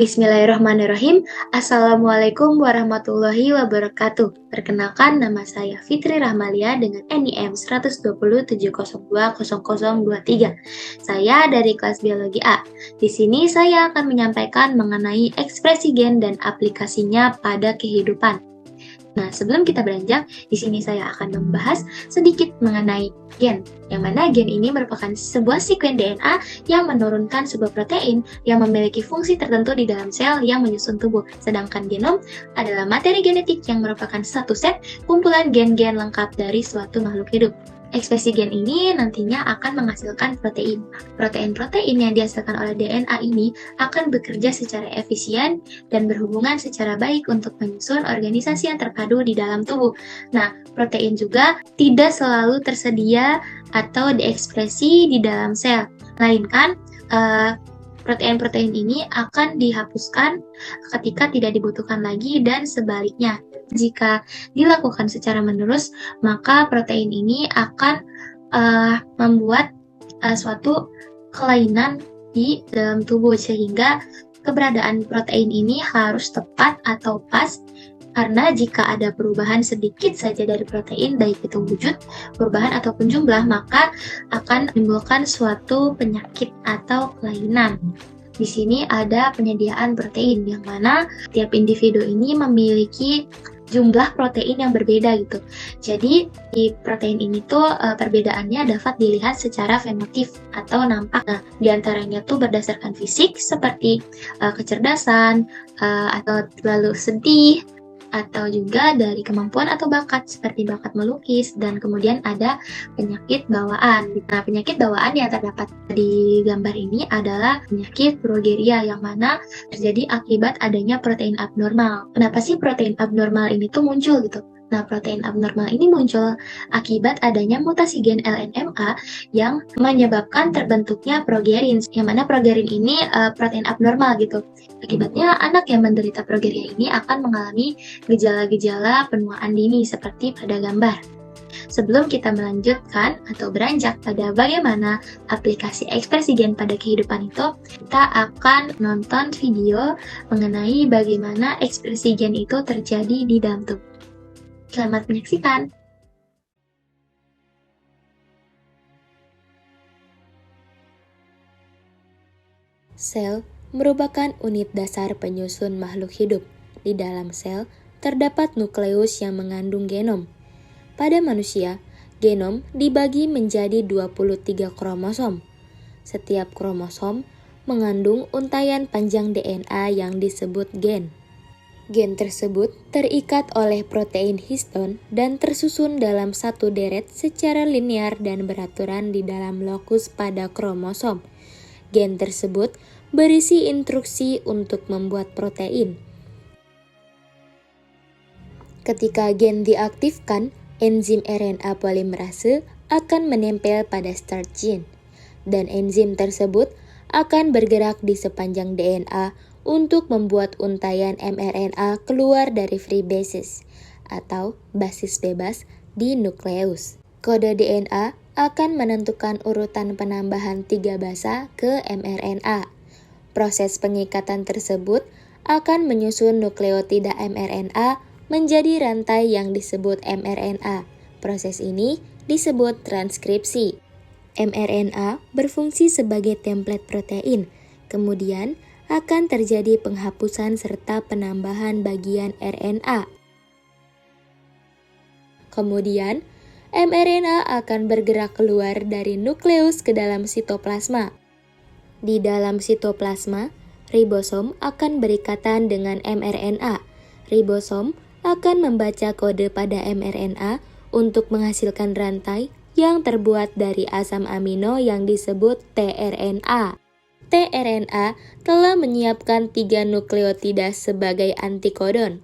Bismillahirrahmanirrahim. Assalamualaikum warahmatullahi wabarakatuh. Perkenalkan, nama saya Fitri Rahmalia dengan NIM 12070200023. Saya dari kelas Biologi A. Di sini saya akan menyampaikan mengenai ekspresi gen dan aplikasinya pada kehidupan. Nah, sebelum kita beranjak, di sini saya akan membahas sedikit mengenai gen, yang mana gen ini merupakan sebuah sekuen DNA yang menurunkan sebuah protein yang memiliki fungsi tertentu di dalam sel yang menyusun tubuh. Sedangkan genom adalah materi genetik yang merupakan satu set kumpulan gen-gen lengkap dari suatu makhluk hidup. Ekspresi gen ini nantinya akan menghasilkan protein. Protein-protein yang dihasilkan oleh DNA ini akan bekerja secara efisien dan berhubungan secara baik untuk menyusun organisasi yang terpadu di dalam tubuh. Nah, protein juga tidak selalu tersedia atau diekspresi di dalam sel, melainkan protein-protein ini akan dihapuskan ketika tidak dibutuhkan lagi dan sebaliknya. Jika dilakukan secara menerus, maka protein ini akan membuat suatu kelainan di dalam tubuh, sehingga keberadaan protein ini harus tepat atau pas, karena jika ada perubahan sedikit saja dari protein, baik itu wujud, perubahan ataupun jumlah, maka akan menimbulkan suatu penyakit atau kelainan. Di sini ada penyediaan protein, yang mana tiap individu ini memiliki jumlah protein yang berbeda gitu. Jadi di protein ini tuh perbedaannya dapat dilihat secara fenotip atau nampak. Nah, diantaranya tuh berdasarkan fisik seperti kecerdasan atau terlalu sedih, atau juga dari kemampuan atau bakat seperti bakat melukis, dan kemudian ada penyakit bawaan. Nah, penyakit bawaan yang terdapat di gambar ini adalah penyakit progeria, yang mana terjadi akibat adanya protein abnormal. Kenapa sih protein abnormal ini tuh muncul gitu? Nah, protein abnormal ini muncul akibat adanya mutasi gen LNMA yang menyebabkan terbentuknya progerin, yang mana progerin ini protein abnormal gitu. Akibatnya, anak yang menderita progeria ini akan mengalami gejala-gejala penuaan dini seperti pada gambar. Sebelum kita melanjutkan atau beranjak pada bagaimana aplikasi ekspresi gen pada kehidupan itu, kita akan nonton video mengenai bagaimana ekspresi gen itu terjadi di dalam tubuh. Selamat menyaksikan! Sel merupakan unit dasar penyusun makhluk hidup. Di dalam sel terdapat nukleus yang mengandung genom. Pada manusia, genom dibagi menjadi 23 kromosom. Setiap kromosom mengandung untaian panjang DNA yang disebut gen. Gen tersebut terikat oleh protein histon dan tersusun dalam satu deret secara linear dan beraturan di dalam lokus pada kromosom. Gen tersebut berisi instruksi untuk membuat protein. Ketika gen diaktifkan, enzim RNA polimerase akan menempel pada start gene, dan enzim tersebut akan bergerak di sepanjang DNA untuk membuat untaian mRNA keluar dari free bases atau basis bebas di nukleus. Kode DNA akan menentukan urutan penambahan 3 basa ke mRNA. Proses pengikatan tersebut akan menyusun nukleotida mRNA menjadi rantai yang disebut mRNA. Proses ini disebut transkripsi. mRNA berfungsi sebagai template protein, kemudian akan terjadi penghapusan serta penambahan bagian RNA. Kemudian, mRNA akan bergerak keluar dari nukleus ke dalam sitoplasma. Di dalam sitoplasma, ribosom akan berikatan dengan mRNA. Ribosom akan membaca kode pada mRNA untuk menghasilkan rantai yang terbuat dari asam amino yang disebut tRNA. tRNA telah menyiapkan 3 nukleotida sebagai antikodon.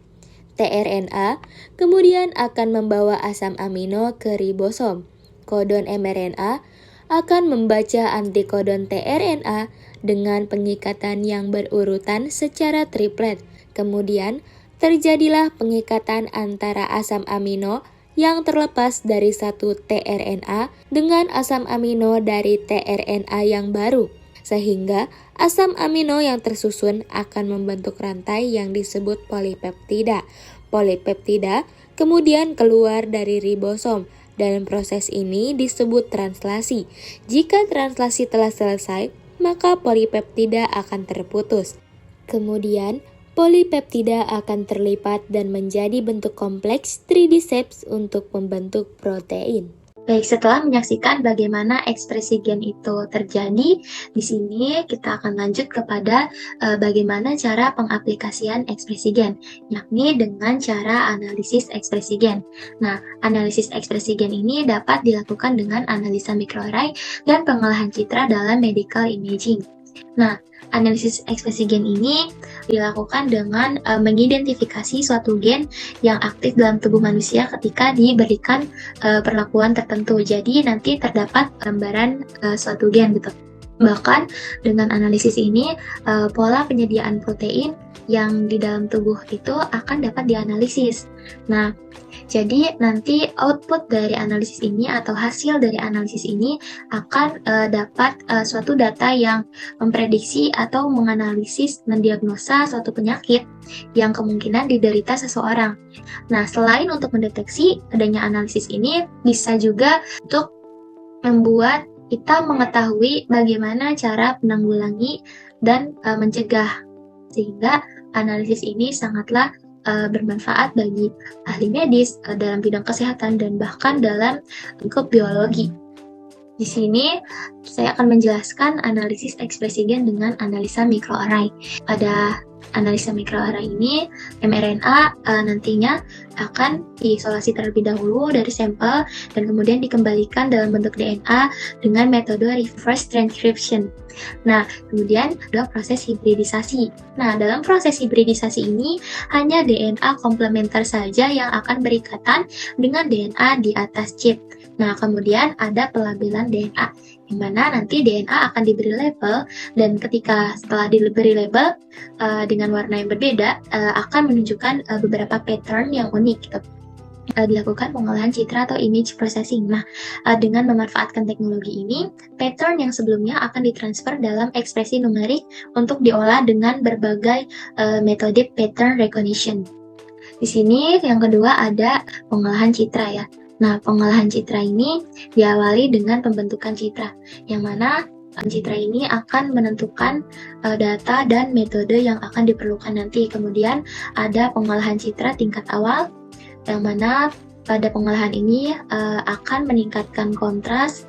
tRNA kemudian akan membawa asam amino ke ribosom. Kodon mRNA akan membaca antikodon tRNA dengan pengikatan yang berurutan secara triplet. Kemudian terjadilah pengikatan antara asam amino yang terlepas dari satu tRNA dengan asam amino dari tRNA yang baru. sehingga asam amino yang tersusun akan membentuk rantai yang disebut polipeptida. Polipeptida kemudian keluar dari ribosom. Dalam proses ini disebut translasi. Jika translasi telah selesai, maka polipeptida akan terputus. Kemudian, polipeptida akan terlipat dan menjadi bentuk kompleks 3D shapes untuk membentuk protein. Baik, setelah menyaksikan bagaimana ekspresi gen itu terjadi, di sini kita akan lanjut kepada bagaimana cara pengaplikasian ekspresi gen, yakni dengan cara analisis ekspresi gen. Nah, analisis ekspresi gen ini dapat dilakukan dengan analisa mikroarray dan pengolahan citra dalam medical imaging. Nah, analisis ekspresi gen ini dilakukan dengan mengidentifikasi suatu gen yang aktif dalam tubuh manusia ketika diberikan perlakuan tertentu. Jadi nanti terdapat gambaran suatu gen gitu. Bahkan dengan analisis ini pola penyediaan protein yang di dalam tubuh itu akan dapat dianalisis. Nah, jadi nanti output dari analisis ini atau hasil dari analisis ini akan dapat suatu data yang memprediksi atau menganalisis mendiagnosa suatu penyakit yang kemungkinan diderita seseorang. Nah, selain untuk mendeteksi adanya analisis ini, bisa juga untuk membuat kita mengetahui bagaimana cara menanggulangi dan mencegah, sehingga analisis ini sangatlah bermanfaat bagi ahli medis dalam bidang kesehatan dan bahkan dalam lingkup biologi. Di sini saya akan menjelaskan analisis ekspresi gen dengan analisa mikroarray. Pada analisa mikroarray ini, mRNA nantinya akan diisolasi terlebih dahulu dari sampel dan kemudian dikembalikan dalam bentuk DNA dengan metode reverse transcription. Nah, kemudian ada proses hibridisasi. Nah, dalam proses hibridisasi ini hanya DNA komplementer saja yang akan berikatan dengan DNA di atas chip. Nah, kemudian ada pelabelan DNA, yang mana nanti DNA akan diberi label, dan ketika setelah diberi label dengan warna yang berbeda, akan menunjukkan beberapa pattern yang unik gitu. Dilakukan pengolahan citra atau image processing. Nah, dengan memanfaatkan teknologi ini, pattern yang sebelumnya akan ditransfer dalam ekspresi numerik untuk diolah dengan berbagai metode pattern recognition. Di sini yang kedua ada pengolahan citra ya. Nah, pengolahan citra ini diawali dengan pembentukan citra, yang mana citra ini akan menentukan data dan metode yang akan diperlukan nanti. Kemudian ada pengolahan citra tingkat awal, yang mana pada pengolahan ini akan meningkatkan kontras,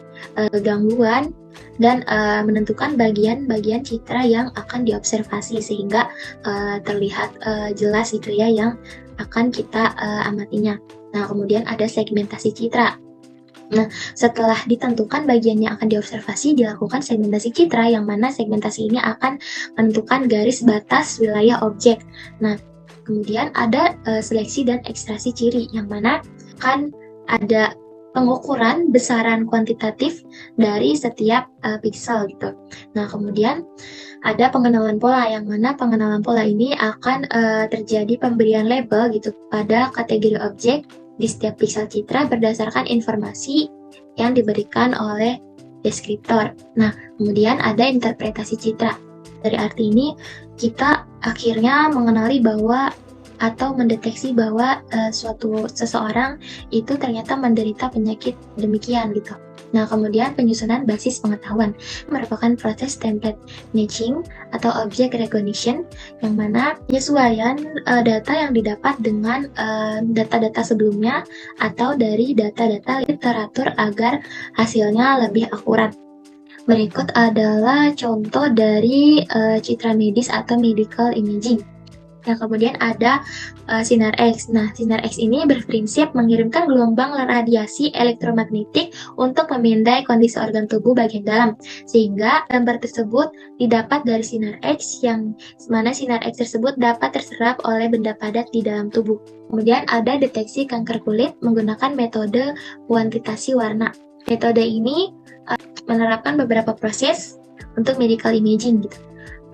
gangguan, dan menentukan bagian-bagian citra yang akan diobservasi sehingga terlihat jelas gitu ya yang akan kita amatinya. Nah, kemudian ada segmentasi citra. Nah, setelah ditentukan bagian yang akan diobservasi, dilakukan segmentasi citra, yang mana segmentasi ini akan menentukan garis batas wilayah objek. Nah, kemudian ada seleksi dan ekstraksi ciri, yang mana akan ada pengukuran besaran kuantitatif dari setiap pixel gitu. Nah, kemudian ada pengenalan pola, yang mana pengenalan pola ini akan terjadi pemberian label gitu pada kategori objek di setiap pixel citra berdasarkan informasi yang diberikan oleh deskriptor. Nah, kemudian ada interpretasi citra. Dari arti ini, kita akhirnya mengenali bahwa atau mendeteksi bahwa suatu seseorang itu ternyata menderita penyakit demikian gitu. Nah, kemudian penyusunan basis pengetahuan merupakan proses template matching atau object recognition, yang mana penyesuaian data yang didapat dengan data-data sebelumnya atau dari data-data literatur agar hasilnya lebih akurat. Berikut adalah contoh dari citra medis atau medical imaging. Nah, kemudian ada sinar X. Nah, sinar X ini berprinsip mengirimkan gelombang radiasi elektromagnetik untuk memindai kondisi organ tubuh bagian dalam, sehingga gambar tersebut didapat dari sinar X, yang mana sinar X tersebut dapat terserap oleh benda padat di dalam tubuh. Kemudian ada deteksi kanker kulit menggunakan metode kuantitasi warna. Metode ini menerapkan beberapa proses untuk medical imaging gitu.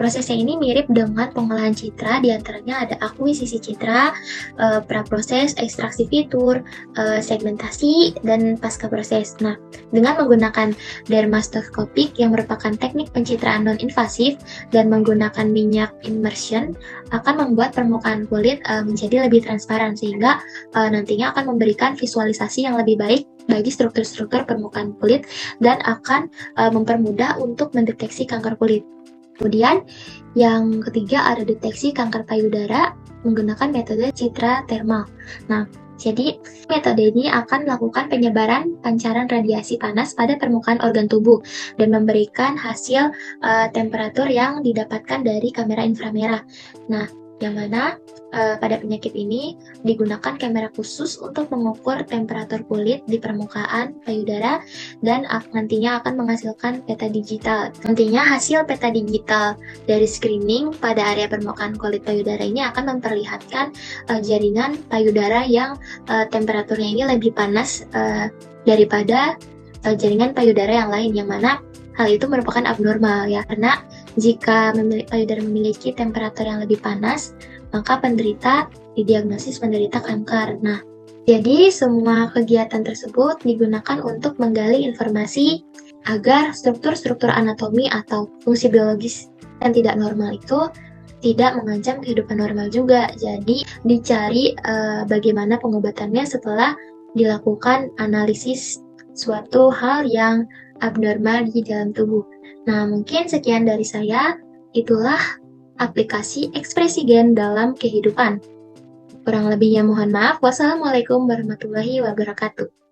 Prosesnya ini mirip dengan pengolahan citra, diantaranya ada akuisisi citra, praproses, ekstraksi fitur, segmentasi, dan pasca proses. Nah, dengan menggunakan dermastoskopik yang merupakan teknik pencitraan non-invasif dan menggunakan minyak immersion akan membuat permukaan kulit menjadi lebih transparan sehingga nantinya akan memberikan visualisasi yang lebih baik bagi struktur-struktur permukaan kulit dan akan mempermudah untuk mendeteksi kanker kulit. Kemudian yang ketiga ada deteksi kanker payudara menggunakan metode citra thermal. Nah, jadi metode ini akan melakukan penyebaran pancaran radiasi panas pada permukaan organ tubuh dan memberikan hasil temperatur yang didapatkan dari kamera inframerah. Nah, yang mana pada penyakit ini digunakan kamera khusus untuk mengukur temperatur kulit di permukaan payudara dan nantinya akan menghasilkan peta digital. Nantinya hasil peta digital dari screening pada area permukaan kulit payudara ini akan memperlihatkan jaringan payudara yang temperaturnya ini lebih panas daripada jaringan payudara yang lain, yang mana hal itu merupakan abnormal ya, karena jika payudara memiliki temperatur yang lebih panas, maka penderita didiagnosis menderita kanker. Nah, jadi semua kegiatan tersebut digunakan untuk menggali informasi agar struktur-struktur anatomi atau fungsi biologis yang tidak normal itu tidak mengancam kehidupan normal juga. Jadi dicari bagaimana pengobatannya setelah dilakukan analisis suatu hal yang abnormal di dalam tubuh. Nah, mungkin sekian dari saya. Itulah aplikasi ekspresi gen dalam kehidupan. Kurang lebihnya mohon maaf. Wassalamualaikum warahmatullahi wabarakatuh.